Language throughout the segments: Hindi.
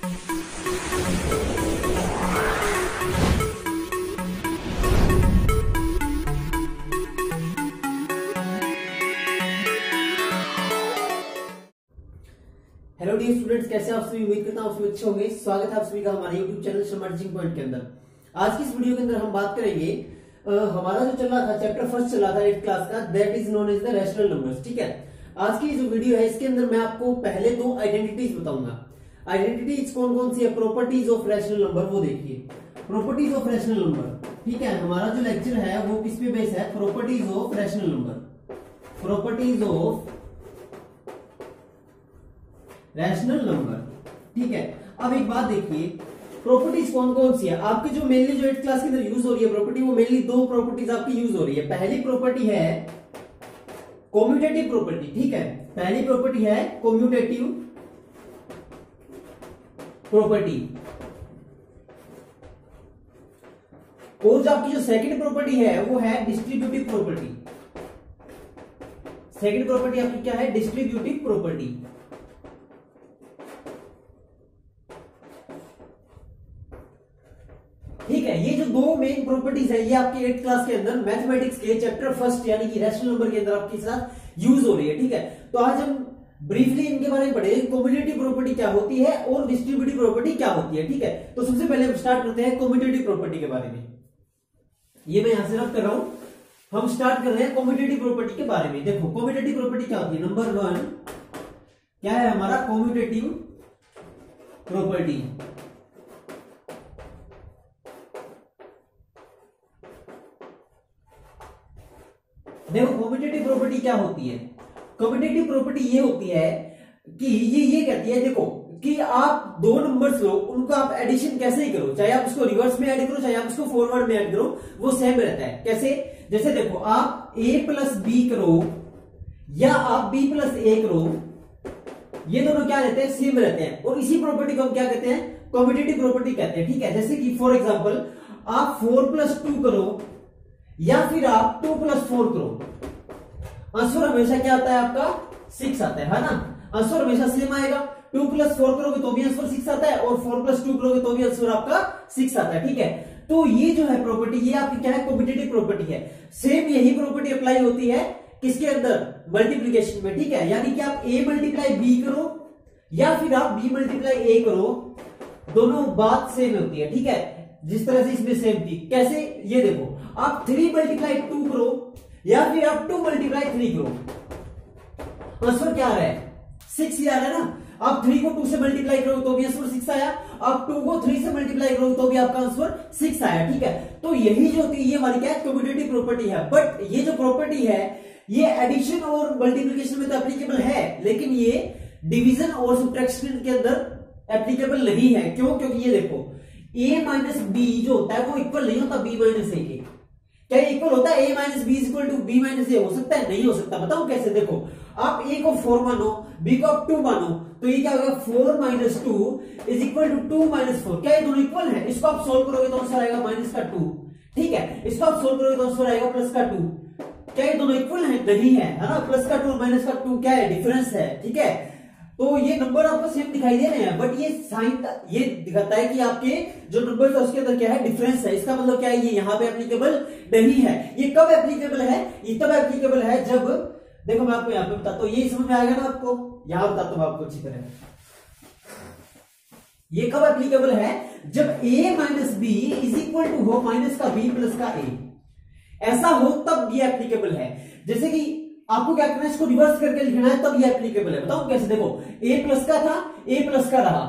हेलो डियर स्टूडेंट्स, कैसे आप सभी? उम्मीद करता हूं आप सभी अच्छे होंगे। स्वागत है आप सभी का हमारे यूट्यूब चैनल समर्जिंग पॉइंट के अंदर। आज की इस वीडियो के अंदर हम बात करेंगे हमारा जो चल रहा था चैप्टर फर्स्ट चला था 8th क्लास का, that is known as the rational numbers. ठीक है, आज की जो वीडियो है इसके अंदर मैं आपको पहले दो आइडेंटिटीज बताऊंगा। आइडेंटिटीज कौन कौन सी है? प्रॉपर्टीज ऑफ रैशनल नंबर, वो देखिए। प्रॉपर्टीज ऑफ रैशनल नंबर, ठीक है। हमारा जो लेक्चर है वो किस पे बेस है? Properties of rational number. Properties of rational number, ठीक है। अब एक बात देखिए, प्रॉपर्टीज कौन कौन सी है आपकी जो मेनली जो 8th क्लास के अंदर यूज हो रही है प्रॉपर्टी, वो मेनली दो प्रॉपर्टीज आपकी यूज हो रही है। पहली प्रॉपर्टी है कॉम्यूटेटिव प्रॉपर्टी, ठीक है। पहली प्रॉपर्टी है कॉम्यूटेटिव प्रॉपर्टी। और जो आपकी जो सेकंड प्रॉपर्टी है वो है डिस्ट्रीब्यूटिव प्रॉपर्टी। सेकंड प्रॉपर्टी आपकी क्या है? Distributive property. ठीक है, ये जो दो मेन प्रॉपर्टीज है ये आपके 8th क्लास के अंदर मैथमेटिक्स के चैप्टर फर्स्ट यानी कि रैशनल नंबर के अंदर आपके साथ यूज हो रही है। ठीक है, तो आज हम ब्रीफली इनके बारे में पढ़ेंगे। कॉम्यूटेटिव प्रॉपर्टी क्या होती है और डिस्ट्रीब्यूटिव प्रॉपर्टी क्या होती है। ठीक है, तो सबसे पहले हम स्टार्ट करते हैं कॉम्यूटेटिव प्रॉपर्टी के बारे में। ये मैं यहां से रख कर रहा हूं। हम स्टार्ट कर रहे हैं कॉम्यूटेटिव प्रॉपर्टी के बारे में। देखो कॉम्यूटेटिव प्रॉपर्टी क्या होती है? नंबर 1 क्या है हमारा? Commutative property. देखो कॉम्यूटेटिव प्रॉपर्टी क्या होती है? कॉम्यूटेटिव प्रॉपर्टी ये होती है कि ये कहती है, देखो कि आप दो नंबर्स लो, उनको आप एडिशन कैसे ही करो, चाहे आप उसको रिवर्स में ऐड करो चाहे आप उसको फॉरवर्ड में ऐड करो, वो सेम रहता है। कैसे? जैसे देखो आप a प्लस बी करो या आप b प्लस a करो, ये दोनों क्या रहते हैं? सेम रहते हैं। और इसी प्रॉपर्टी को हम क्या कहते हैं? कॉम्यूटेटिव प्रॉपर्टी कहते हैं। ठीक है, जैसे कि फॉर एग्जाम्पल आप 4 प्लस 2 करो या फिर आप 2 प्लस 4 करो, आंसर हमेशा क्या आता है आपका? 6 आता है ना? आंसर हमेशा सेम आएगा। 2 प्लस 4 करोगे तो भी आंसर 6 आता है और 4 प्लस 2 करोगे तो भी आंसर आपका 6 आता है। ठीक है, तो ये जो है प्रॉपर्टी ये आपकी क्या है? कॉम्यूटेटिव प्रॉपर्टी है। सेम यही प्रॉपर्टी अप्लाई होती है किसके अंदर? मल्टीप्लीकेशन में। ठीक है, यानी कि आप a मल्टीप्लाई b करो या फिर आप b मल्टीप्लाई a करो, दोनों बात सेम होती है। ठीक है, जिस तरह से इसमें सेम थी। कैसे? ये देखो आप 3 मल्टीप्लाई 2 करो या फिर आप 2 मल्टीप्लाई 3 करो, आंसर क्या आ रहा है? 6 ही आ रहा है ना? आप 3 को 2 से मल्टीप्लाई करो तो भी आंसर 6 आया, आप 2 को 3 से मल्टीप्लाई करो तो भी आपका आंसर 6 आया। ठीक है, तो यही जो होती है ये हमारी क्या है? कॉम्यूटेटिव प्रॉपर्टी है। बट ये जो प्रॉपर्टी है ये एडिशन और मल्टीप्लिकेशन में तो एप्लीकेबल है, लेकिन ये डिवीजन और सब्ट्रैक्शन के अंदर एप्लीकेबल नहीं है। क्यों? क्योंकि ये देखो a माइनस बी जो होता है वो इक्वल नहीं होता b माइनस ए के। क्या इक्वल होता है? a minus b equal to b minus a हो सकता है? नहीं हो सकता। बताओ कैसे? देखो आप a को 4 मानो, b को आप 2 मानो, तो ये क्या होगा? 4 minus 2 is equal to 2 minus 4। क्या ये दोनों इक्वल है? इसको आप सोल्व करोगे तो आंसर आएगा माइनस का 2। ठीक है, इसको आप सोल्व करोगे तो आंसर आएगा प्लस का 2। क्या ये दोनों इक्वल है? नहीं है, है ना? प्लस का 2 और माइनस का 2 क्या है? डिफरेंस है। ठीक है, तो ये नंबर आपको सेम दिखाई दे रहे हैं, बट ये साइन ये दिखाता है कि आपके जो नंबर है उसके अंदर क्या है? डिफरेंस है। इसका मतलब क्या है? ये यहाँ पे एप्लीकेबल नहीं है। ये कब एप्लीकेबल है? ये तब एप्लीकेबल है जब, देखो मैं आपको यहाँ पे बताता हूँ, ये समझ में आएगा ना आपको? यहाँ बताता हूँ आपको अच्छी तरह। ये कब एप्लीकेबल है? जब a minus b is equal to हो माइनस का b प्लस का a, ऐसा हो तब ये एप्लीकेबल है। जैसे कि आपको क्या करना है? इसको रिवर्स करके लिखना है, तब ये एप्लीकेबल है। बताओ कैसे? देखो a प्लस का था, a प्लस का रहा,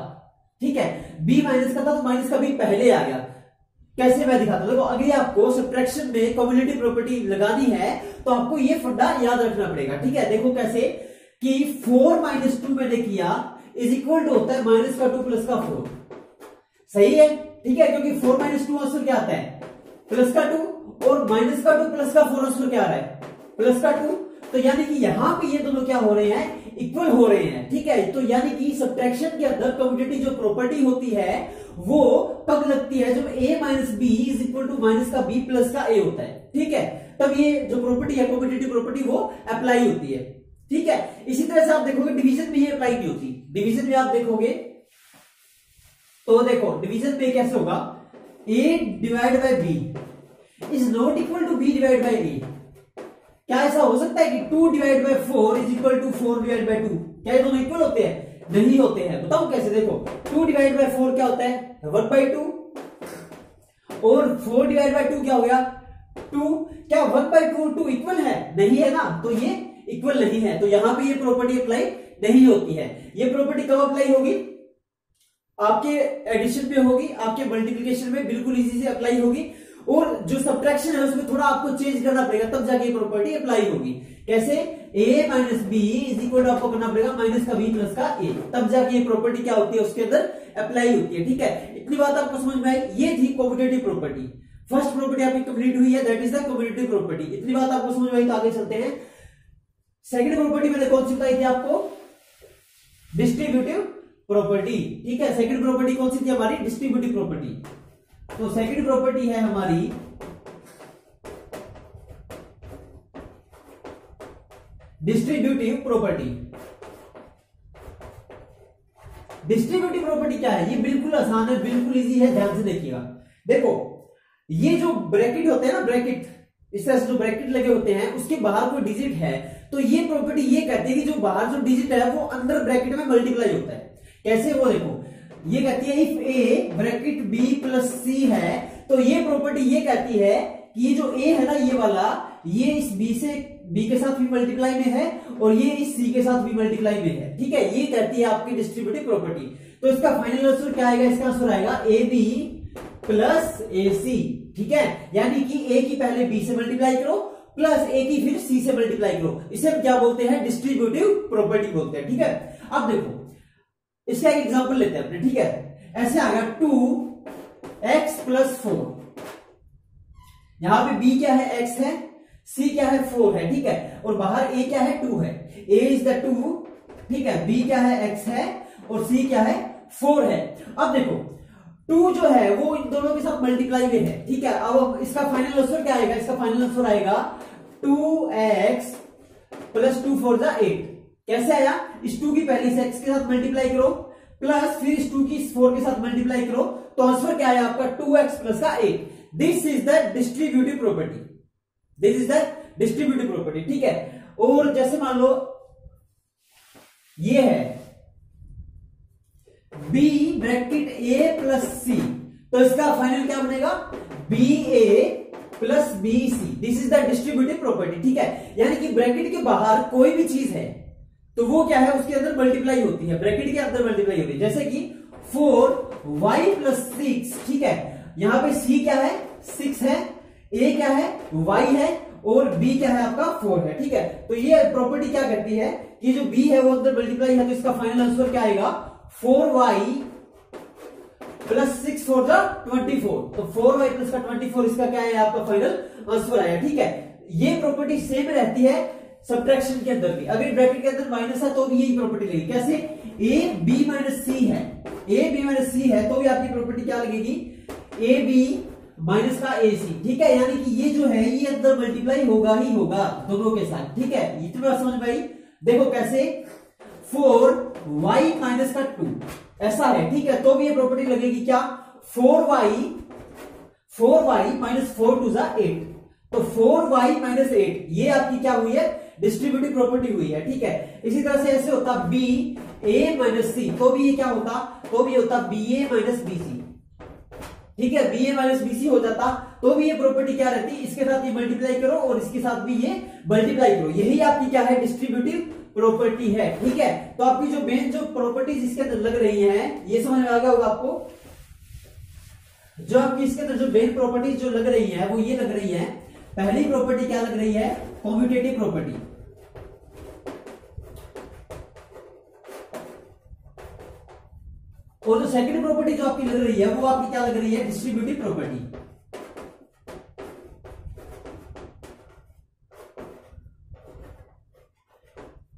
ठीक है, b माइनस का था तो माइनस का b पहले आ गया। कैसे मैं दिखाता हूं। देखो अगर आपको सब्ट्रैक्शन में कॉम्यूटेटिव प्रॉपर्टी लगानी है तो आपको ये फंडा याद रखना पड़ेगा। ठीक है, देखो कैसे कि 4 माइनस 2 मैंने किया इज इक्वल टू होता है माइनस का 2 प्लस का 4। सही है? ठीक है, क्योंकि 4 माइनस 2 आंसर क्या आता है? प्लस का 2 और माइनस का 2 प्लस का 4 आंसर क्या आ रहा है? प्लस का 2। तो यानी कि यहां पे ये दोनों क्या हो रहे हैं? इक्वल हो रहे हैं। ठीक है, तो यानी कि सब्ट्रैक्शन के अंदर कम्यूटेटिव जो प्रॉपर्टी होती है वो कब लगती है? जब a minus b is equal to minus का b प्लस का a होता है। ठीक है, तब ये जो प्रॉपर्टी है कम्यूटेटिव प्रॉपर्टी वो अप्लाई होती है। ठीक है, इसी तरह से आप देखोगे डिवीजन में ये अप्लाई नहीं होती। डिवीजन में आप देखोगे तो देखो डिवीजन पे कैसे होगा, a divide by b is not equal to b divide by a। क्या ऐसा हो सकता है कि 2 divide by 4 is equal to 4 divide by 2? क्या ये दोनों इक्वल होते हैं? नहीं होते हैं। बताओ कैसे? देखो 2 डिवाइड बाय 4 क्या होता है? 1 बाय 2, और 4 डिवाइड बाय 2 क्या हो गया? 2। क्या 1 बाय 2 2 इक्वल है? नहीं है ना, तो ये इक्वल नहीं है, तो यहां पे ये प्रॉपर्टी अप्लाई नहीं होती है। ये प्रॉपर्टी कब अप्लाई होगी? आपके एडिशन पे होगी, आपके मल्टीप्लिकेशन में बिल्कुल इजी से अप्लाई होगी, और जो सब्ट्रैक्शन है उसमें थोड़ा आपको चेंज करना पड़ेगा, तब जाके ये प्रॉपर्टी अप्लाई होगी। कैसे? a minus b is equal to आपको करना पड़ेगा माइनस का b प्लस का a, तब जाके ये प्रॉपर्टी क्या होती है उसके अंदर अप्लाई होती है। ठीक है, इतनी बात आपको समझ में आई? ये थी कॉम्पिटेटिव प्रॉपर्टी। फर्स्ट प्रॉपर्टी आपकी कंप्लीट हुई है, that is the competitive property. इतनी बात आपको समझ में आई, तो आगे चलते हैं। सेकंड प्रॉपर्टी मैंने कौन सी बताई थी आपको? Distributive property. ठीक है, सेकंड प्रॉपर्टी कौन सी थी हमारी? Distributive property. तो सेकंड प्रॉपर्टी है हमारी डिस्ट्रीब्यूटिव प्रॉपर्टी। डिस्ट्रीब्यूटिव प्रॉपर्टी क्या है? ये बिल्कुल आसान है, बिल्कुल इजी है, ध्यान से देखिएगा। देखो ये जो ब्रैकेट होते हैं ना, ब्रैकेट इस तरह से जो ब्रैकेट लगे होते हैं, उसके बाहर कोई डिजिट है, तो ये प्रॉपर्टी ये कहती है कि जो बाहर जो डिजिट है वो अंदर ब्रैकेट में मल्टीप्लाई होता है। कैसे? वो देखो, ये कहती है if a bracket b plus c है, तो ये प्रॉपर्टी ये कहती है कि ये जो a है ना, ये वाला, ये इस b के साथ भी मल्टीप्लाई में है, और ये इस c के साथ भी मल्टीप्लाई में है। ठीक है, ये कहती है आपकी डिस्ट्रीब्यूटिव प्रॉपर्टी। तो इसका फाइनल आंसर क्या आएगा? इसका आंसर आएगा ab प्लस ac। ठीक है, यानी कि a की पहले b से मल्टीप्लाई करो, प्लस a की फिर c से मल्टीप्लाई करो। इसे हम क्या बोलते हैं? डिस्ट्रीब्यूटिव प्रॉपर्टी बोलते हैं। ठीक है, अब देखो इसका एक एग्जांपल लेते हैं अपने। ठीक है, ऐसे आ गया 2x प्लस 4। यहां पे b क्या है? x है, c क्या है? 4 है। ठीक है, और बाहर a क्या है? 2 है। a is the 2। ठीक है, b क्या है? x है, और c क्या है? 4 है। अब देखो 2 जो है वो इन दोनों के साथ मल्टीप्लाई में है। ठीक है, अब इसका फाइनल आंसर क्या आएगा? इसका फाइनल आंसर आएगा 2x प्लस 2 4 जा 8। कैसे आया? इस 2 की पहले से x के साथ मल्टीप्लाई करो, प्लस फिर इस 2 की इस 4 के साथ मल्टीप्लाई करो, तो आंसर क्या आया आपका? 2x प्लस का 8। This is the distributive property. This is the distributive property. ठीक है, और जैसे मान लो ये है b bracket a plus c, तो इसका फाइनल क्या बनेगा? ba plus bc। This is the distributive property. ठीक है, यानी कि ब्रैकेट के बाहर कोई भी चीज है तो वो क्या है? उसके अंदर मल्टीप्लाई होती है, ब्रैकेट के अंदर मल्टीप्लाई होती है। जैसे कि 4y प्लस 6। ठीक है, यहां पे c क्या है? 6 है, a क्या है? y है, और b क्या है? आपका 4 है। ठीक है, तो ये प्रॉपर्टी क्या करती है कि जो b है वो अंदर मल्टीप्लाई है, तो इसका फाइनल आंसर क्या आएगा? 4y प्लस 6 4 जा 24। तो 4y प्लस का 24 इसका क्या है? आपका फाइनल आंसर आया। ठीक है, ये प्रॉपर्टी सेम रहती है सब्ट्रैक्शन के अंदर भी। अगर ब्रैकेट के अंदर माइनस है तो भी यही प्रॉपर्टी लगेगी। कैसे? a b माइनस c है, a b माइनस c है, तो भी आपकी प्रॉपर्टी क्या लगेगी? a b माइनस का a c। ठीक है, यानी कि ये जो है ये अंदर मल्टीप्लाई होगा ही होगा दोनों के साथ। ठीक है, इतनी बात समझ में आई? देखो कैसे 4y माइनस का 2 ऐसा है। ठीक है, तो भी ये प्रॉपर्टी लगेगी क्या? 4y माइनस 4 2 जा 8। तो 4y माइनस 8 ये आपकी क्या हुई है? डिस्ट्रीब्यूटिव प्रॉपर्टी हुई है। ठीक है, इसी तरह से ऐसे होता b a माइनस c, तो भी ये क्या होता? तो भी होता ba माइनस bc। ठीक है, ba माइनस bc हो जाता, तो भी ये प्रॉपर्टी क्या रहती? इसके साथ ये मल्टीप्लाई करो और इसके साथ भी ये मल्टीप्लाई करो। यही आपकी क्या है? डिस्ट्रीब्यूटिव प्रॉपर्टी है। ठीक है, तो आपकी जो मेन जो प्रॉपर्टीज इसके अंदर लग रही हैं, ये समझ में आ गया होगा आपको। जो आपकी इसके अंदर जो मेन प्रॉपर्टीज जो लग रही है वो ये लग रही है। पहली प्रॉपर्टी क्या लग रही है? Commutative property. और जो सेकंड प्रॉपर्टी जो आपकी लग रही है वो आपकी क्या लग रही है? Distributive property.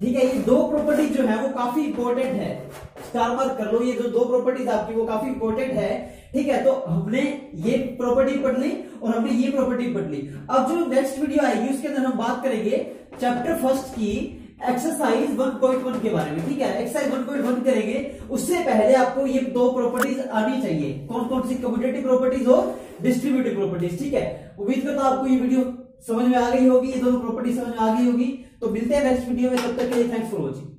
ठीक है, ये दो प्रॉपर्टी जो है वो काफी इंपॉर्टेंट है, स्टार मार्क कर लो। ये जो दो प्रॉपर्टीज आपकी वो काफी इंपॉर्टेंट है। ठीक है, तो हमने ये प्रॉपर्टी पढ़ ली और हमने ये प्रॉपर्टी पढ़ ली। अब जो नेक्स्ट वीडियो आएगी उसके अंदर हम बात करेंगे चैप्टर फर्स्ट की एक्सरसाइज 1.1 के बारे में, ठीक है। एक्सरसाइज 1.1 करेंगे, उससे पहले आपको ये दो प्रॉपर्टीज आनी चाहिए। कौन कौन सी? कम्यूटेटिव प्रॉपर्टीज और डिस्ट्रीब्यूटिव प्रॉपर्टीज, ठीक है। उम्मीद करता हूं आपको ये वीडियो समझ में आ गई होगी, ये दोनों प्रॉपर्टी समझ में आ गई होगी। तो मिलते हैं नेक्स्ट वीडियो में, तब तक के लिए थैंक्स फॉर वॉचिंग।